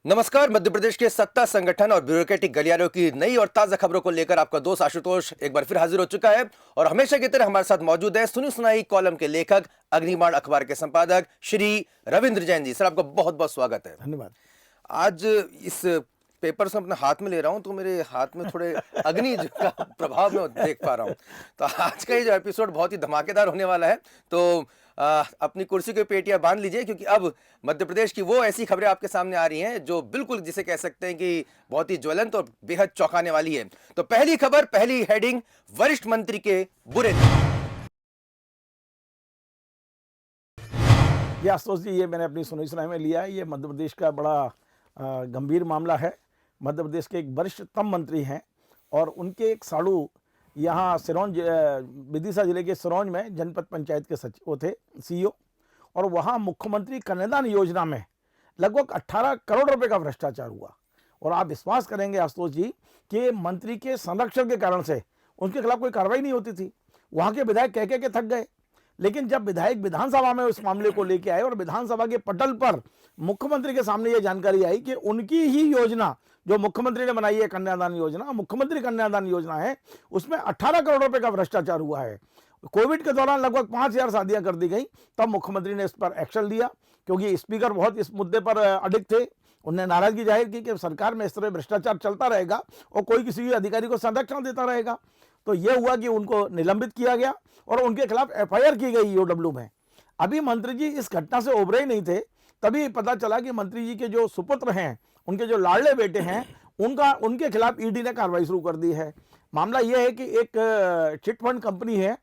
नमस्कार। मध्य प्रदेश के सत्ता संगठन और ब्यूरोक्रेटिक गलियारों की नई और ताजा खबरों को लेकर आपका दोस्त आशुतोष एक बार फिर हाजिर हो चुका है और हमेशा की तरह हमारे साथ मौजूद है सुनी सुनाई कॉलम के लेखक, अग्निबाण अखबार के संपादक श्री रविंद्र जैन जी। सर, आपका बहुत बहुत स्वागत है। धन्यवाद। आज इस पेपर से अपने हाथ में ले रहा हूं तो मेरे हाथ में थोड़े अग्नि का प्रभाव मैं देख पा रहा हूं। तो आज का ये जो एपिसोड बहुत ही धमाकेदार होने वाला है। तो अपनी कुर्सी की पेटियां बांध लीजिए, क्योंकि अब मध्य प्रदेश की वो ऐसी खबरें आपके सामने आ रही हैं जो बिल्कुल जिसे कह सकते हैं कि बहुत ही ज्वलंत और बेहद चौंकाने वाली है। तो पहली खबर, पहली हेडिंग, वरिष्ठ मंत्री के बुरे दिन। ये आशुतोष जी, ये मैंने अपनी सुनी सुनाई में लिया है। ये मध्य प्रदेश का बड़ा गंभीर मामला है। मध्य प्रदेश के एक वरिष्ठतम मंत्री हैं और उनके एक साड़ू यहाँ सिरौंज, विदिशा जिले के सिरौंज में जनपद पंचायत के सचिव वो थे, सीईओ, और वहाँ मुख्यमंत्री कन्यादान योजना में लगभग 18 करोड़ रुपए का भ्रष्टाचार हुआ। और आप विश्वास करेंगे आशुतोष जी कि मंत्री के संरक्षण के कारण से उनके खिलाफ कोई कार्रवाई नहीं होती थी। वहाँ के विधायक कह के थक गए, लेकिन जब विधायक विधानसभा में उस मामले को लेके आए और विधानसभा के पटल पर मुख्यमंत्री के सामने ये जानकारी आई कि उनकी ही योजना जो मुख्यमंत्री ने बनाई है, कन्यादान योजना, मुख्यमंत्री कन्यादान योजना है, उसमें 18 करोड़ रुपए का भ्रष्टाचार हुआ है। कोविड के दौरान लगभग 5000 शादियां कर दी गई, तब मुख्यमंत्री ने इस पर एक्शन लिया क्योंकि स्पीकर बहुत इस मुद्दे पर अडिग थे। उन्होंने नाराजगी जाहिर की कि सरकार में इस तरह भ्रष्टाचार चलता रहेगा और कोई किसी भी अधिकारी को संरक्षण देता रहेगा। तो यह हुआ कि उनको निलंबित किया गया और उनके खिलाफ एफआईआर की गई ईओडब्ल्यू में। अभी मंत्री जी इस घटना से उभरे ही नहीं थे, तभी पता चला कि मंत्री जी के जो सुपुत्र हैं, उनके जो लाडले बेटे हैं, उनके खिलाफ ईडी ने कार्रवाई शुरू कर दी है। मामला यह है कि एक चिटफंड कंपनी है,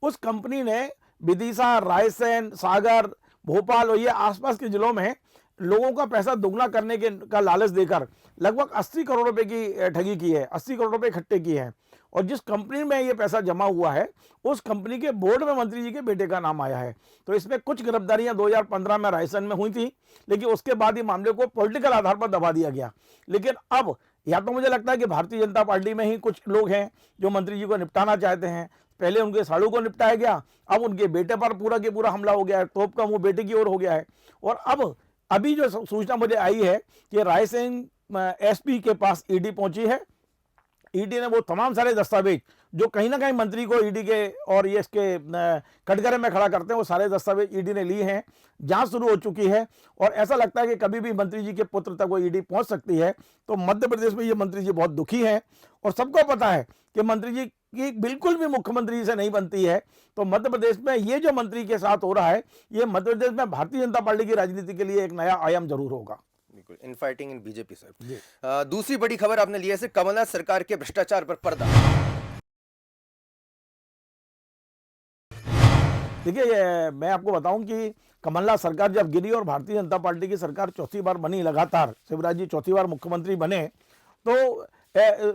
उस कंपनी ने विदिशा, रायसेन, सागर, भोपाल और ये आसपास के जिलों में लोगों का पैसा दुगना करने का लालच देकर लगभग 80 करोड़ रुपए की ठगी की है, 80 करोड़ रुपए इकट्ठे किए हैं। और जिस कंपनी में ये पैसा जमा हुआ है, उस कंपनी के बोर्ड में मंत्री जी के बेटे का नाम आया है। तो इसमें कुछ गिरफ्तारियां 2015 में रायसेन में हुई थी, लेकिन उसके बाद ही मामले को पॉलिटिकल आधार पर दबा दिया गया। लेकिन अब या तो मुझे लगता है कि भारतीय जनता पार्टी में ही कुछ लोग हैं जो मंत्री जी को निपटाना चाहते हैं। पहले उनके साड़ू को निपटाया गया, अब उनके बेटे पर पूरा के पूरा हमला हो गया है, तोप का मुंह बेटे की ओर हो गया है। और अभी जो सूचना मुझे आई है कि रायसेन एसपी के पास ईडी पहुंची है। ईडी ने वो तमाम सारे दस्तावेज जो कहीं ना कहीं मंत्री को ईडी के और ये इसके कटघरे में खड़ा करते हैं, वो सारे दस्तावेज ईडी ने लिए हैं। जांच शुरू हो चुकी है और ऐसा लगता है कि कभी भी मंत्री जी के पुत्र तक वो ईडी पहुंच सकती है। तो मध्य प्रदेश में ये मंत्री जी बहुत दुखी हैं और सबको पता है कि मंत्री जी की बिल्कुल भी मुख्यमंत्री जी से नहीं बनती है। तो मध्य प्रदेश में ये जो मंत्री के साथ हो रहा है, ये मध्य प्रदेश में भारतीय जनता पार्टी की राजनीति के लिए एक नया आयाम जरूर होगा। बिल्कुल, इनफाइटिंग इन बीजेपी सर। दूसरी बड़ी खबर आपने ली है कमलनाथ सरकार के भ्रष्टाचार पर पर्दा। देखिए, मैं आपको बताऊं कि कमलनाथ सरकार जब गिरी और भारतीय जनता पार्टी की सरकार चौथी बार बनी, लगातार शिवराज जी चौथी बार मुख्यमंत्री बने, तो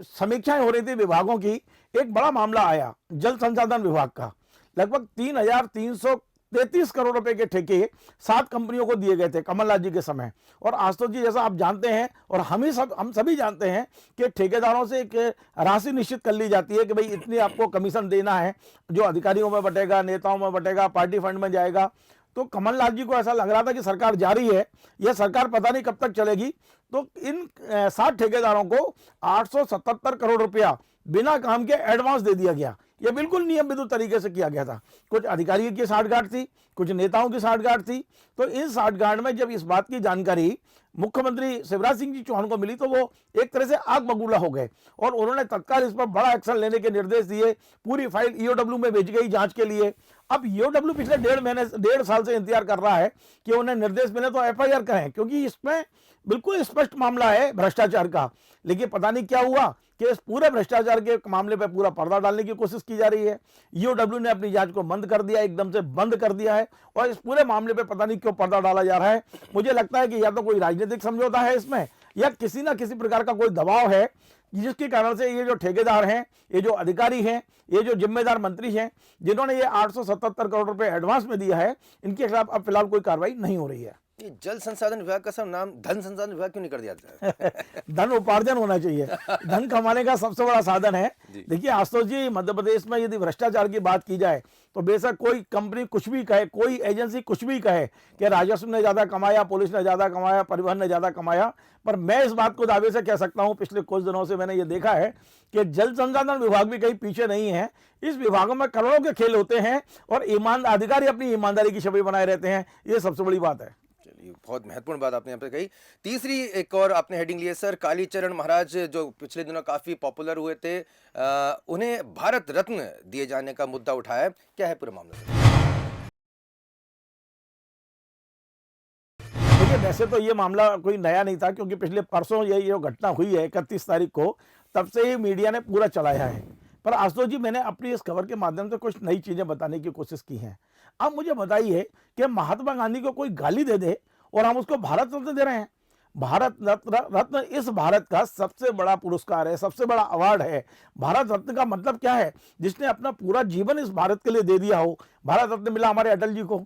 समीक्षाएं हो रही थी विभागों की। एक बड़ा मामला आया जल संसाधन विभाग का। लगभग 3333 करोड़ रुपए के ठेके 7 कंपनियों को दिए गए थे कमलनाथ जी के समय। और आशुतोष जी, जैसा आप जानते हैं और हम सभी जानते हैं कि ठेकेदारों से एक राशि निश्चित कर ली जाती है कि भाई इतनी आपको कमीशन देना है, जो अधिकारियों में बटेगा, नेताओं में बटेगा, पार्टी फंड में जाएगा। तो कमलनाथ जी को ऐसा लग रहा था कि सरकार जारी है, यह सरकार पता नहीं कब तक चलेगी। तो इन 7 ठेकेदारों को 877 करोड़ रुपया बिना काम के एडवांस दे दिया गया। यह बिल्कुल नियम विरुद्ध तरीके से किया गया था। कुछ अधिकारियों की साठगांठ थी, कुछ नेताओं की साठगांठ थी। तो इन साठगांठ में जब इस बात की जानकारी मुख्यमंत्री शिवराज सिंह जी चौहान को मिली, तो वो एक तरह से आग बबूला हो गए और उन्होंने तत्काल इस पर बड़ा एक्शन लेने के निर्देश दिए। पूरी फाइल ईओडब्ल्यू में भेज गई जांच के लिए। अब ईओडब्ल्यू पिछले 1.5 साल से इंतजार कर रहा है कि उन्हें निर्देश मिले तो एफआईआर करें, क्योंकि इसमें बिल्कुल स्पष्ट मामला है भ्रष्टाचार का। लेकिन पता नहीं क्या हुआ कि इस पूरे भ्रष्टाचार के मामले पर पूरा पर्दा डालने की कोशिश की जा रही है। ईओडब्ल्यू ने अपनी जांच को बंद कर दिया, एकदम से बंद कर दिया है, और इस पूरे मामले पे पता नहीं क्यों पर्दा डाला जा रहा है। मुझे लगता है कि या तो कोई राजनीतिक समझौता है इसमें, या किसी ना किसी प्रकार का कोई दबाव है, जिसके कारण से ये जो ठेकेदार हैं, ये जो अधिकारी हैं, ये जो जिम्मेदार मंत्री हैं, जिन्होंने ये 877 करोड़ रुपए एडवांस में दिया है, इनके खिलाफ अब फिलहाल कोई कार्रवाई नहीं हो रही है। ये जल संसाधन विभाग का सब नाम धन संसाधन विभाग क्यों नहीं कर दिया जाता है? धन उपार्जन होना चाहिए, धन कमाने का सबसे बड़ा साधन है। जी। देखिए आशुतोष जी, मध्य प्रदेश में यदि भ्रष्टाचार की बात की जाए तो बेशक कोई कंपनी कुछ भी कहे, कोई एजेंसी कुछ भी कहे कि राजस्व ने ज्यादा कमाया, पुलिस ने ज्यादा कमाया, परिवहन ने ज्यादा कमाया, पर मैं इस बात को दावे से कह सकता हूं, पिछले कुछ दिनों से मैंने ये देखा है कि जल संसाधन विभाग भी कहीं पीछे नहीं है। इस विभागों में करोड़ों के खेल होते हैं और ईमान अधिकारी अपनी ईमानदारी की छवि बनाए रहते हैं, ये सबसे बड़ी बात है। चलिए, बहुत महत्वपूर्ण बात आपने यहाँ पे कही। तीसरी एक और आपने हेडिंग ली है सर, कालीचरण महाराज जो पिछले दिनों काफी पॉपुलर हुए थे, उन्हें भारत रत्न दिए जाने का मुद्दा उठाया है, क्या है पूरा मामला सर? देखिए वैसे तो ये मामला कोई नया नहीं था, क्योंकि पिछले परसों ये जो घटना हुई है 31 तारीख को, तब से ही मीडिया ने पूरा चलाया है। पर आशुतोष जी, मैंने अपनी इस खबर के माध्यम से कुछ नई चीजें बताने की कोशिश की हैं। अब मुझे बताइए कि महात्मा गांधी को कोई गाली दे दे और हम उसको भारत रत्न दे रहे हैं। भारत रत्न इस भारत का सबसे बड़ा पुरस्कार है, सबसे बड़ा अवार्ड है। भारत रत्न का मतलब क्या है? जिसने अपना पूरा जीवन इस भारत के लिए दे दिया हो। भारत रत्न मिला हमारे अटल जी को।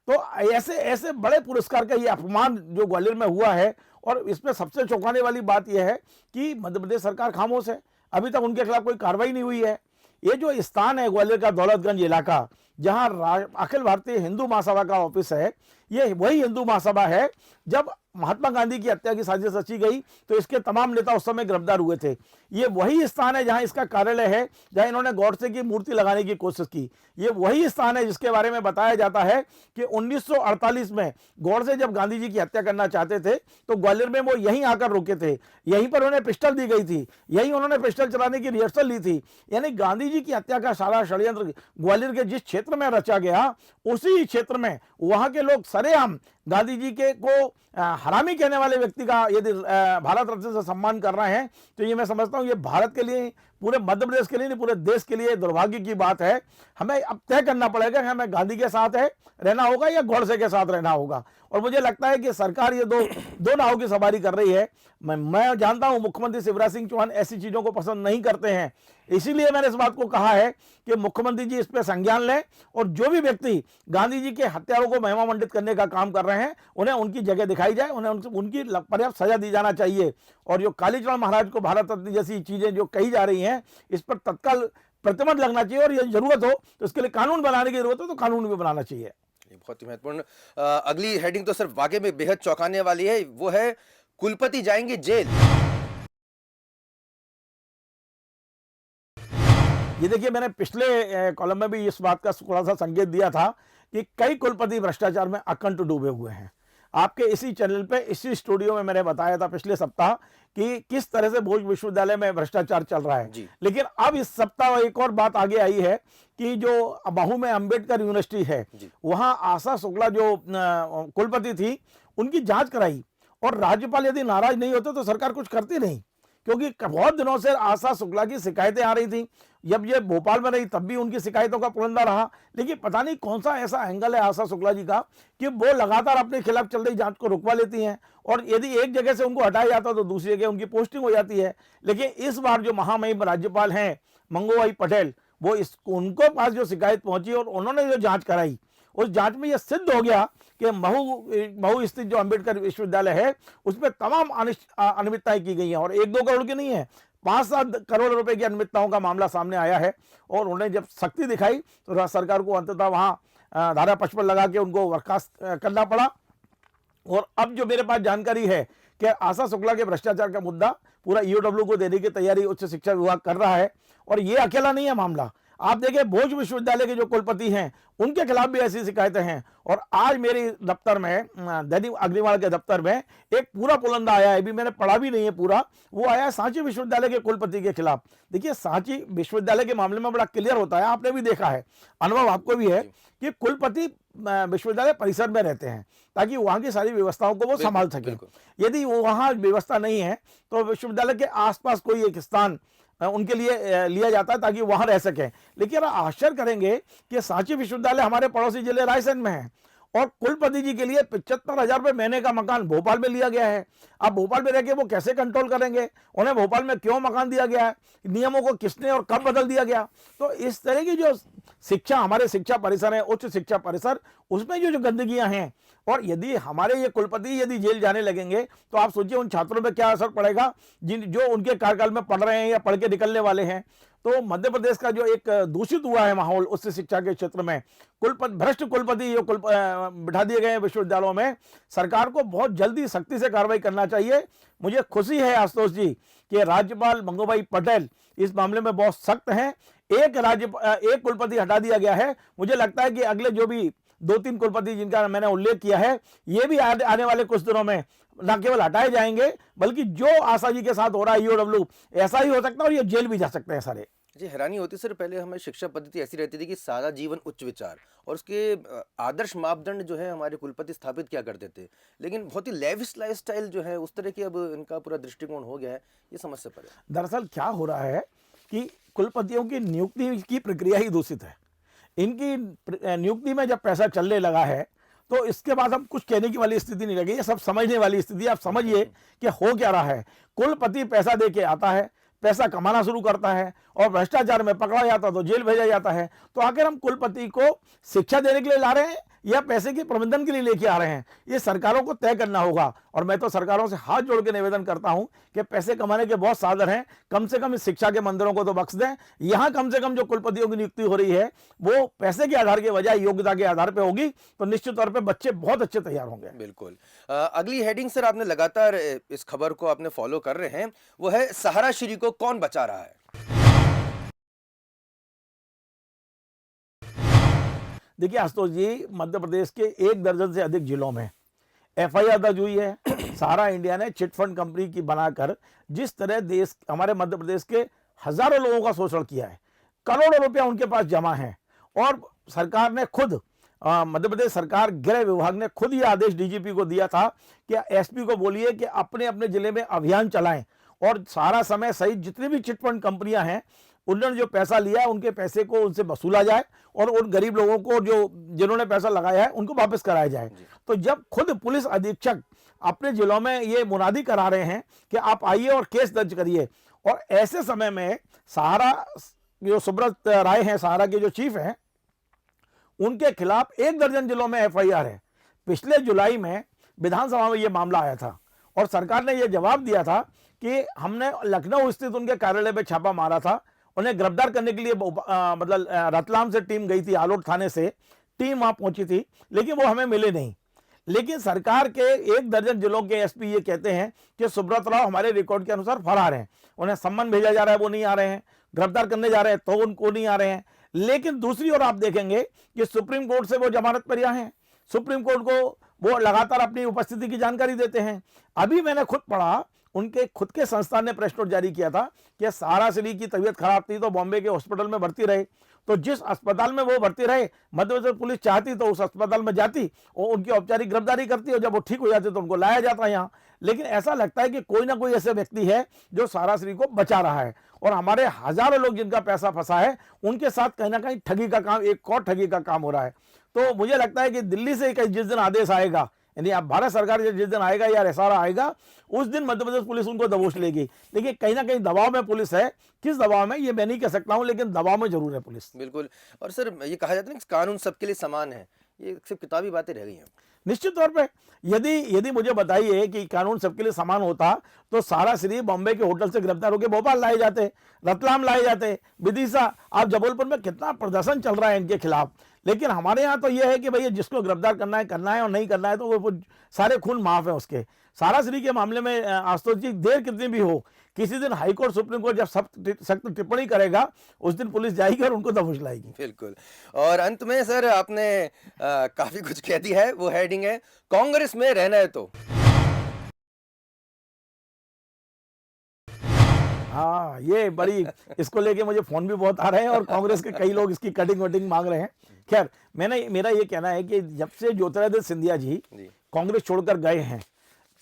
तो ऐसे ऐसे बड़े पुरस्कार का ये अपमान जो ग्वालियर में हुआ है, और इसमें सबसे चौंकाने वाली बात यह है कि मध्य प्रदेश सरकार खामोश है, अभी तक उनके खिलाफ कोई कार्रवाई नहीं हुई है। ये जो स्थान है ग्वालियर का दौलतगंज इलाका, जहां अखिल भारतीय हिंदू महासभा का ऑफिस है, ये वही हिंदू महासभा है। जब महात्मा गांधी की हत्या की साजिश रची गई तो इसके तमाम नेता उस समय गिरफ्तार हुए थे। ये वही स्थान है जहां इसका कार्यालय है, जहां इन्होंने गॉडसे की मूर्ति लगाने की कोशिश की। ये वही स्थान है जिसके बारे में बताया जाता है कि 1948 में गॉडसे जब गांधी जी की हत्या करना चाहते थे तो ग्वालियर में वो यहीं आकर रुके थे, यहीं पर उन्हें पिस्टल दी गई थी, यहीं उन्होंने पिस्टल चलाने की रिहर्सल ली थी। यानी गांधी जी की हत्या का सारा षड्यंत्र ग्वालियर के जिस क्षेत्र में रचा गया, उसी क्षेत्र में वहां के लोग सरेआम गांधी जी के को हरामी कहने वाले व्यक्ति का यदि भारत रत्न से सम्मान कर रहे हैं, तो ये मैं समझता हूं ये भारत के लिए, पूरे मध्य प्रदेश के लिए नहीं, पूरे देश के लिए दुर्भाग्य की बात है। हमें अब तय करना पड़ेगा कि हमें गांधी के साथ है रहना होगा या गॉडसे के साथ रहना होगा। और मुझे लगता है कि सरकार ये दो नावों की सवारी कर रही है। मैं जानता हूं मुख्यमंत्री शिवराज सिंह चौहान ऐसी चीजों को पसंद नहीं करते हैं, इसीलिए मैंने इस बात को कहा है कि मुख्यमंत्री जी इस पर संज्ञान लें और जो भी व्यक्ति गांधी जी के हत्यारों को महिमा मंडित करने का काम कर रहे हैं, उन्हें उनकी जगह दिखाई जाए, उन्हें उनकी पर्याप्त सजा दी जाना चाहिए। और जो कालीचरण महाराज को भारत रत्न जैसी चीजें जो कही जा रही हैं, इस पर तत्काल प्रतिबंध लगना चाहिए, और यदि जरूरत हो तो इसके लिए कानून बनाने की जरूरत हो तो कानून भी बनाना चाहिए। ये बहुत ही महत्वपूर्ण। अगली हेडिंग तो सर वाकई में बेहद चौंकाने वाली है, वो है कुलपति जाएंगे जेल। ये देखिए, मैंने पिछले कॉलम में भी इस बात का थोड़ा सा संकेत दिया था कि कई कुलपति भ्रष्टाचार में अकंठ डूबे हुए हैं। आपके इसी चैनल पे, इसी स्टूडियो में मैंने बताया था पिछले सप्ताह कि किस तरह से भोज विश्वविद्यालय में भ्रष्टाचार चल रहा है। लेकिन अब इस सप्ताह एक और बात आगे आई है कि जो महू में अंबेडकर यूनिवर्सिटी है, वहां आशा शुक्ला जो कुलपति थी, उनकी जांच कराई, और राज्यपाल यदि नाराज नहीं होते तो सरकार कुछ करती नहीं, क्योंकि बहुत दिनों से आशा शुक्ला की शिकायतें आ रही थी। जब ये भोपाल में रही तब भी उनकी शिकायतों का पुरंदा रहा, लेकिन पता नहीं कौन सा ऐसा एंगल है आशा शुक्ला जी का कि वो लगातार अपने खिलाफ चल रही जांच को रुकवा लेती हैं, और यदि एक जगह से उनको हटाया जाता तो दूसरी जगह उनकी पोस्टिंग हो जाती है। लेकिन इस बार जो महामहिम राज्यपाल हैं मंगूभाई पटेल, वो उनको पास जो शिकायत पहुंची और उन्होंने जो जांच कराई, उस जांच में यह सिद्ध हो गया कि महू स्थित जो अंबेडकर विश्वविद्यालय है उसमें तमाम अनियमितताएं की गई हैं, और 1-2 करोड़ की नहीं है, 5-7 करोड़ रुपए की अनियमितताओं का मामला सामने आया है। और उन्हें जब सख्ती दिखाई तो राज्य सरकार को अंततः वहां धारा 55 लगा के उनको बर्खास्त करना पड़ा। और अब जो मेरे पास जानकारी है कि आशा शुक्ला के भ्रष्टाचार का मुद्दा पूरा ईओडब्ल्यू को देने की तैयारी उच्च शिक्षा विभाग कर रहा है, और ये अकेला नहीं है मामला। आप देखिए, भोज विश्वविद्यालय के जो कुलपति हैं उनके खिलाफ भी ऐसी शिकायतें हैं। और आज मेरे दफ्तर में, दैनिक अग्निवाल के दफ्तर में, एक पूरा पुलंदा आया है, अभी मैंने पढ़ा भी नहीं है पूरा, वो आया है सांची विश्वविद्यालय के कुलपति के खिलाफ। देखिए, सांची विश्वविद्यालय के मामले में बड़ा क्लियर होता है, आपने भी देखा है, अनुभव आपको भी है, कि कुलपति विश्वविद्यालय परिसर में रहते हैं ताकि वहां की सारी व्यवस्थाओं को वो संभाल सके। यदि वहां व्यवस्था नहीं है तो विश्वविद्यालय के आसपास कोई एक स्थान उनके लिए लिया जाता है ताकि वहां रह सके। लेकिन आश्चर्य करेंगे कि सांची विश्वविद्यालय हमारे पड़ोसी जिले रायसेन में है, और कुलपति जी के लिए 75,000 रुपये महीने का मकान भोपाल में लिया गया है। अब भोपाल में रह के वो कैसे कंट्रोल करेंगे? उन्हें भोपाल में क्यों मकान दिया गया है? नियमों को किसने और कब बदल दिया गया? तो इस तरह की जो शिक्षा, हमारे शिक्षा परिसर है, उच्च शिक्षा परिसर, उसमें जो गंदगियां हैं, और यदि हमारे ये कुलपति यदि जेल जाने लगेंगे तो आप सोचिए उन छात्रों पर क्या असर पड़ेगा जो उनके कार्यकाल में पढ़ रहे हैं या पढ़ के निकलने वाले हैं। तो मध्य प्रदेश का जो एक दूषित हुआ है माहौल उच्च शिक्षा के क्षेत्र में, भ्रष्ट कुलपति जो बिठा दिए गए हैं विश्वविद्यालयों में, सरकार को बहुत जल्दी सख्ती से कार्रवाई करना चाहिए। मुझे खुशी है आशुतोष जी कि राज्यपाल मंगूभाई पटेल इस मामले में बहुत सख्त हैं। एक कुलपति हटा दिया गया है। मुझे लगता है कि अगले जो भी 2-3 कुलपति जिनका मैंने उल्लेख किया है, ये भी आने वाले कुछ दिनों में न केवल हटाए जाएंगे, बल्कि जो आशा जी के साथ हो रहा है ईओडब्ल्यू, ऐसा ही हो सकता है और ये जेल भी जा सकते हैं सारे। जी, हैरानी होती सर, पहले हमें शिक्षा पद्धति ऐसी रहती थी कि सादा जीवन उच्च विचार, और उसके आदर्श मापदंड जो है हमारे कुलपति स्थापित किया करते थे, लेकिन बहुत ही लेविश लाइफस्टाइल जो है उस तरह की अब इनका पूरा दृष्टिकोण हो गया है, ये समस्या पर है। दरअसल क्या हो रहा है कि कुलपतियों की नियुक्ति की प्रक्रिया ही दूषित है। इनकी नियुक्ति में जब पैसा चलने लगा है तो इसके बाद हम कुछ कहने की वाली स्थिति नहीं लगी, ये सब समझने वाली स्थिति। आप समझिए कि हो क्या रहा है। कुलपति पैसा दे के आता है, पैसा कमाना शुरू करता है, और भ्रष्टाचार में पकड़ा जाता तो जेल भेजा जाता है। तो आखिर हम कुलपति को शिक्षा देने के लिए ला रहे हैं या पैसे के प्रबंधन के लिए लेके आ रहे हैं? ये सरकारों को तय करना होगा। और मैं तो सरकारों से हाथ जोड़ के निवेदन करता हूं कि पैसे कमाने के बहुत साधन हैं, कम से कम इस शिक्षा के मंदिरों को तो बख्श दें। यहां कम से कम जो कुलपतियों की नियुक्ति हो रही है वो पैसे के आधार के बजाय योग्यता के आधार पर होगी, तो निश्चित तौर पर बच्चे बहुत अच्छे तैयार होंगे। बिल्कुल। अगली हेडिंग सर, आपने लगातार इस खबर को आपने फॉलो कर रहे हैं, वो है सहारा श्री को कौन बचा रहा है? देखिए आशुतोष जी, मध्य प्रदेश के 1 दर्जन से अधिक जिलों में एफआईआर दर्ज हुई है। सहारा इंडिया ने चिट फंड कंपनी की बनाकर जिस तरह हमारे मध्य प्रदेश के हजारों लोगों का शोषण किया है, करोड़ों रुपया उनके पास जमा है, और सरकार ने खुद मध्य प्रदेश सरकार गृह विभाग ने खुद ये आदेश डीजीपी को दिया था कि एसपी को बोलिए कि अपने अपने जिले में अभियान चलाएं, और सारा समय सहित जितनी भी चिट फंड कंपनियां हैं उन्होंने जो पैसा लिया है उनके पैसे को उनसे वसूला जाए, और उन गरीब लोगों को जिन्होंने पैसा लगाया है उनको वापस कराया जाए। तो जब खुद पुलिस अधीक्षक अपने जिलों में ये मुनादी करा रहे हैं कि आप आइए और केस दर्ज करिए, और ऐसे समय में सहारा जो सुब्रत राय हैं, सहारा के जो चीफ हैं, उनके खिलाफ 1 दर्जन जिलों में एफआईआर है। पिछले जुलाई में विधानसभा में यह मामला आया था और सरकार ने यह जवाब दिया था कि हमने लखनऊ स्थित उनके कार्यालय में छापा मारा था। उन्हें गिरफ्तार करने के लिए मतलब रतलाम से टीम गई थी, आलोट थाने से टीम वहां पहुंची थी, लेकिन वो हमें मिले नहीं। लेकिन सरकार के 1 दर्जन जिलों के एसपी ये कहते हैं कि सुब्रत राव हमारे रिकॉर्ड के अनुसार फरार हैं, उन्हें सम्मन भेजा जा रहा है, वो नहीं आ रहे हैं, गिरफ्तार करने जा रहे हैं तो उनको नहीं आ रहे हैं। लेकिन दूसरी ओर आप देखेंगे कि सुप्रीम कोर्ट से वो जमानत पर रिहा हैं, सुप्रीम कोर्ट को वो लगातार अपनी उपस्थिति की जानकारी देते हैं। अभी मैंने खुद पढ़ा, उनके खुद के संस्थान ने प्रेस नोट जारी किया था कि सहारा श्री की तबीयत खराब थी तो बॉम्बे के हॉस्पिटल में भर्ती रहे, तो जिस अस्पताल में वो भर्ती रहे मध्य प्रदेश पुलिस चाहती तो उस अस्पताल में जाती और उनकी औपचारिक गिरफ्तारी करती, और जब वो ठीक हो जाते तो उनको लाया जाता यहाँ। लेकिन ऐसा लगता है कि कोई ना कोई ऐसे व्यक्ति है जो सहारा श्री को बचा रहा है, और हमारे हजारों लोग जिनका पैसा फंसा है उनके साथ कहीं ना कहीं ठगी का काम, एक और ठगी का काम हो रहा है। तो मुझे लगता है कि दिल्ली से जिस दिन आदेश आएगा, यानी अब भारत सरकार जिस दिन आएगा या एसआरआ आएगा, उस दिन मध्य प्रदेश पुलिस उनको दबोच लेगी। देखिए कहीं ना कहीं दबाव में पुलिस है, किस दबाव में ये मैं नहीं कह सकता हूं, लेकिन दबाव में जरूर है पुलिस। बिल्कुल। और सर ये कहा जाता है ना कि कानून सबके लिए समान है, ये सिर्फ किताबी बातें रह गई हैं। निश्चित तौर पे यदि मुझे बताइए कि कानून सबके लिए समान होता तो सहारा श्री बॉम्बे के होटल से गिरफ्तार होकर भोपाल लाए जाते, रतलाम लाए जाते, विदिशा, आप जबलपुर में कितना प्रदर्शन चल रहा है इनके खिलाफ। लेकिन हमारे यहाँ तो यह है कि भैया जिसको गिरफ्तार करना है और नहीं करना है तो वो सारे खून माफ है उसके। सहारा श्री के मामले में आशुतोष जी देर कितनी भी हो, किसी दिन हाईकोर्ट सुप्रीम कोर्ट जब सख्त टिप्पणी करेगा उस दिन पुलिस जाएगी और उनको दबोच लाएगी। बिल्कुल। और अंत में सर आपने काफी कुछ कह दिया है, वो हेडिंग है कांग्रेस में रहना है तो। हाँ, ये बड़ी, इसको लेके मुझे फोन भी बहुत आ रहे हैं और कांग्रेस के कई लोग इसकी कटिंग वटिंग मांग रहे हैं। खैर मेरा ये कहना है कि जब से ज्योतिरादित्य सिंधिया जी कांग्रेस छोड़कर गए हैं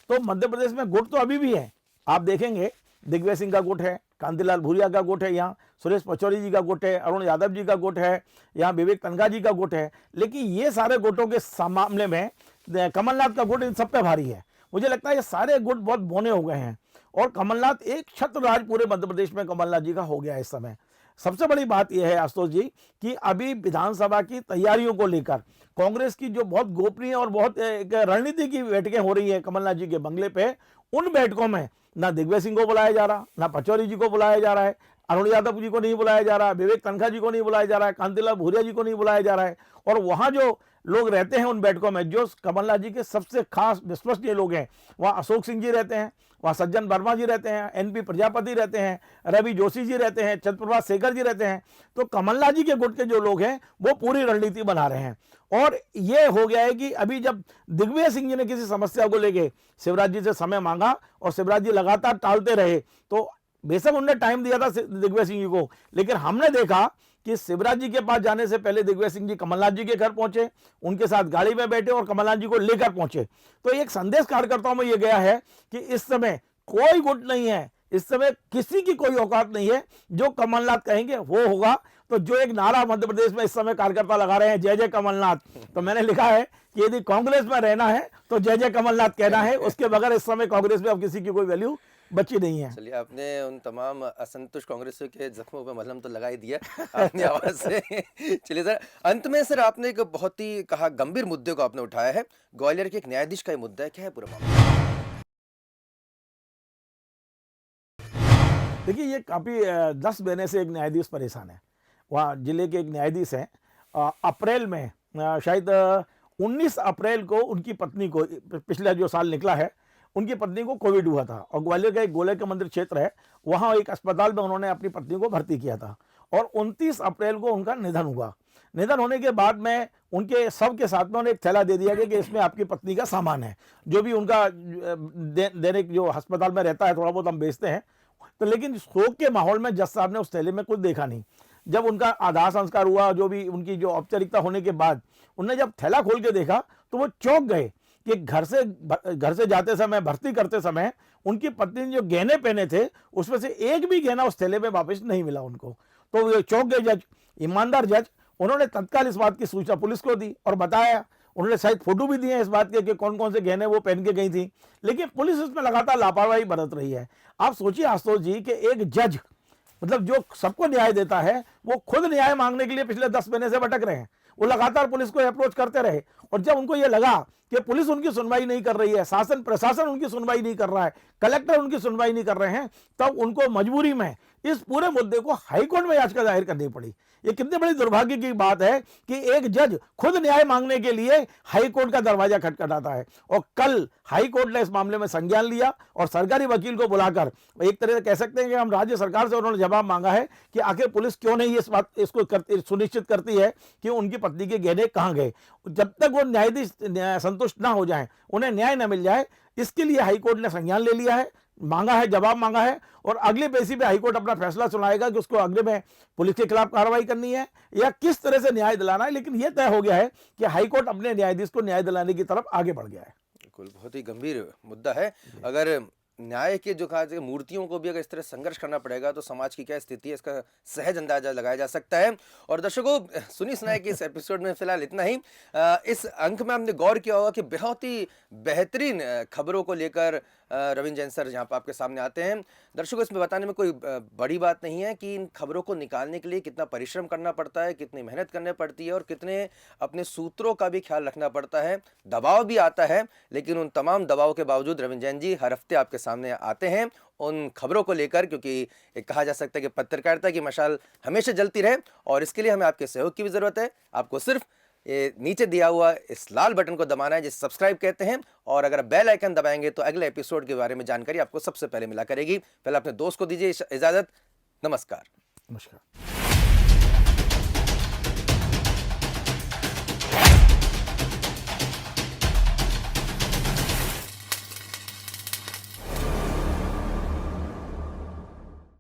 तो मध्य प्रदेश में गुट तो अभी भी है। आप देखेंगे दिग्विजय सिंह का गुट है, कांतिलाल भूरिया का गुट है, यहाँ सुरेश पचौरी जी का गुट है, अरुण यादव जी का गुट है, यहाँ विवेक तनखा जी का गुट है। लेकिन ये सारे गुटों के मामले में कमलनाथ का गुट इन सब पे भारी है। मुझे लगता है ये सारे गुट बहुत बोने हो गए हैं और कमलनाथ एक छत्रराज पूरे मध्य प्रदेश में कमलनाथ जी का हो गया है इस समय। सबसे बड़ी बात यह है आशुतोष जी कि अभी विधानसभा की तैयारियों को लेकर कांग्रेस की जो बहुत गोपनीय और बहुत एक रणनीति की बैठकें हो रही है कमलनाथ जी के बंगले पे, उन बैठकों में ना दिग्विजय सिंह को बुलाया जा रहा, ना पचौरी जी को बुलाया जा रहा है, अरुण यादव जी को नहीं बुलाया जा रहा, विवेक तनखा जी को नहीं बुलाया जा रहा है, कांतिलाल भूरिया जी को नहीं बुलाया जा रहा है। और वहां जो लोग रहते हैं उन बैठकों में, जो कमलनाथ जी के सबसे खास विश्वसनीय लोग हैं, वहां अशोक सिंह जी रहते हैं, वहां सज्जन वर्मा जी रहते हैं, एनपी प्रजापति रहते हैं, रवि जोशी जी रहते हैं, चंद्रप्रभाष शेखर जी रहते हैं। तो कमलनाथ जी के गुट के जो लोग हैं वो पूरी रणनीति बना रहे हैं। और ये हो गया है कि अभी जब दिग्विजय सिंह जी ने किसी समस्या को लेके शिवराज जी से समय मांगा और शिवराज जी लगातार टालते रहे, तो बेशक उन्होंने टाइम दिया था दिग्विजय सिंह जी को, लेकिन हमने देखा कि शिवराज जी के पास जाने से पहले दिग्विजय सिंह जी कमलनाथ जी के घर पहुंचे, उनके साथ गाड़ी में बैठे और कमलनाथ जी को लेकर पहुंचे। तो एक संदेश कार्यकर्ताओं में यह गया है कि इस समय कोई गुट नहीं है, इस समय किसी की कोई औकात नहीं है, जो कमलनाथ कहेंगे वो होगा। तो जो एक नारा मध्य प्रदेश में इस समय कार्यकर्ता लगा रहे हैं, जय जय कमलनाथ, तो मैंने लिखा है कि यदि कांग्रेस में रहना है तो जय जय कमलनाथ कहना है, उसके बगैर इस समय कांग्रेस में अब किसी की कोई वैल्यू बची नहीं है। चलिए, आपने उन तमाम असंतुष्ट कांग्रेसियों के जख्मों पे मलहम तो लगा ही दिया अपनी आवाज से। चलिए सर, अंत में सर आपने एक बहुत ही कहा गंभीर मुद्दे को आपने उठाया है, ग्वालियर के एक न्यायाधीश का ये मुद्दा है, क्या है पूरा मामला? देखिए, ये काफ़ी 10 महीने से एक न्यायाधीश परेशान है। वहाँ जिले के एक न्यायाधीश हैं, अप्रैल में शायद 19 अप्रैल को उनकी पत्नी को, पिछला जो साल निकला है, उनकी पत्नी को कोविड हुआ था और ग्वालियर का एक गोले के मंदिर क्षेत्र है, वहाँ एक अस्पताल में उन्होंने अपनी पत्नी को भर्ती किया था और 29 अप्रैल को उनका निधन हुआ। निधन होने के बाद में उनके शव के साथ में उन्हें एक थैला दे दिया गया कि इसमें आपकी पत्नी का सामान है, जो भी उनका दैनिक जो अस्पताल में रहता है थोड़ा बहुत हम बेचते हैं। तो लेकिन शोक के माहौल में जज साहब ने उस थैले में कुछ देखा नहीं। जब उनका आधा संस्कार हुआ, जो भी उनकी जो औपचारिकता होने के बाद, उन्होंने जब थैला खोल के देखा तो वो चौंक गए कि घर से जाते समय, भर्ती करते समय उनकी पत्नी ने जो गहने पहने थे उसमें से एक भी गहना उस थैले में वापस नहीं मिला उनको। तो वो चौंक गए जज, ईमानदार जज। उन्होंने तत्काल इस बात की सूचना पुलिस को दी और बताया। उन्होंने शायद फोटो भी दिए इस बात के कि कौन कौन से गहने वो पहन के गई थी, लेकिन पुलिस इसमें लगातार लापरवाही बरत रही है। आप सोचिए आशुतोष जी कि एक जज, मतलब जो सबको न्याय देता है, वो खुद न्याय मांगने के लिए पिछले 10 महीने से भटक रहे हैं। वो लगातार पुलिस को अप्रोच करते रहे और जब उनको ये लगा कि पुलिस उनकी सुनवाई नहीं कर रही है, शासन प्रशासन उनकी सुनवाई नहीं कर रहा है, कलेक्टर उनकी सुनवाई नहीं कर रहे हैं, तब उनको मजबूरी में इस पूरे मुद्दे को हाईकोर्ट में याचिका दायर करनी पड़ी। ये कितनी बड़ी दुर्भाग्य की बात है कि एक जज खुद न्याय मांगने के लिए हाईकोर्ट का दरवाजा खटखटाता है। और कल हाईकोर्ट ने इस मामले में संज्ञान लिया और सरकारी वकील को बुलाकर एक तरह से कह सकते हैं कि हम राज्य सरकार से उन्होंने जवाब मांगा है कि आखिर पुलिस क्यों नहीं इस बात इसको सुनिश्चित करती है कि उनकी पत्नी के गहने कहाँ गए। जब तक वो न्यायाधीश संतुष्ट ना हो जाए, उन्हें न्याय न मिल जाए, इसके लिए हाईकोर्ट ने संज्ञान ले लिया है, मांगा है, जवाब मांगा है और अगले बेसिस पे हाईकोर्ट अपना फैसला सुनाएगा कि उसको अगले में पुलिस के खिलाफ कार्रवाई करनी है या किस तरह से न्याय दिलाना है। लेकिन यह तय हो गया है कि हाईकोर्ट अपने न्यायाधीश को न्याय दिलाने की तरफ आगे बढ़ गया है। बिल्कुल, बहुत ही गंभीर मुद्दा है। अगर न्याय के जो कहा जाए मूर्तियों को भी अगर इस तरह संघर्ष करना पड़ेगा तो समाज की क्या स्थिति है, इसका सहज अंदाजा लगाया जा सकता है। और दर्शकों, सुनी सुनाए कि इस एपिसोड में फिलहाल इतना ही। इस अंक में हमने गौर किया होगा कि बहुत ही बेहतरीन खबरों को लेकर रविंद्र जैन सर यहाँ पर आपके सामने आते हैं। दर्शकों, इसमें बताने में कोई बड़ी बात नहीं है कि इन खबरों को निकालने के लिए कितना परिश्रम करना पड़ता है, कितनी मेहनत करनी पड़ती है और कितने अपने सूत्रों का भी ख्याल रखना पड़ता है। दबाव भी आता है, लेकिन उन तमाम दबाव के बावजूद रविंद्र जैन जी हर हफ्ते आपके सामने आते हैं उन खबरों को लेकर, क्योंकि एक कहा जा सकता है कि पत्रकारिता की मशाल हमेशा जलती रहे और इसके लिए हमें आपके सहयोग की भी ज़रूरत है। आपको सिर्फ ये नीचे दिया हुआ इस लाल बटन को दबाना है जिसे सब्सक्राइब कहते हैं, और अगर आप बेल आइकन दबाएंगे तो अगले एपिसोड के बारे में जानकारी आपको सबसे पहले मिला करेगी। पहले अपने दोस्त को दीजिए इजाज़त। नमस्कार। नमस्कार।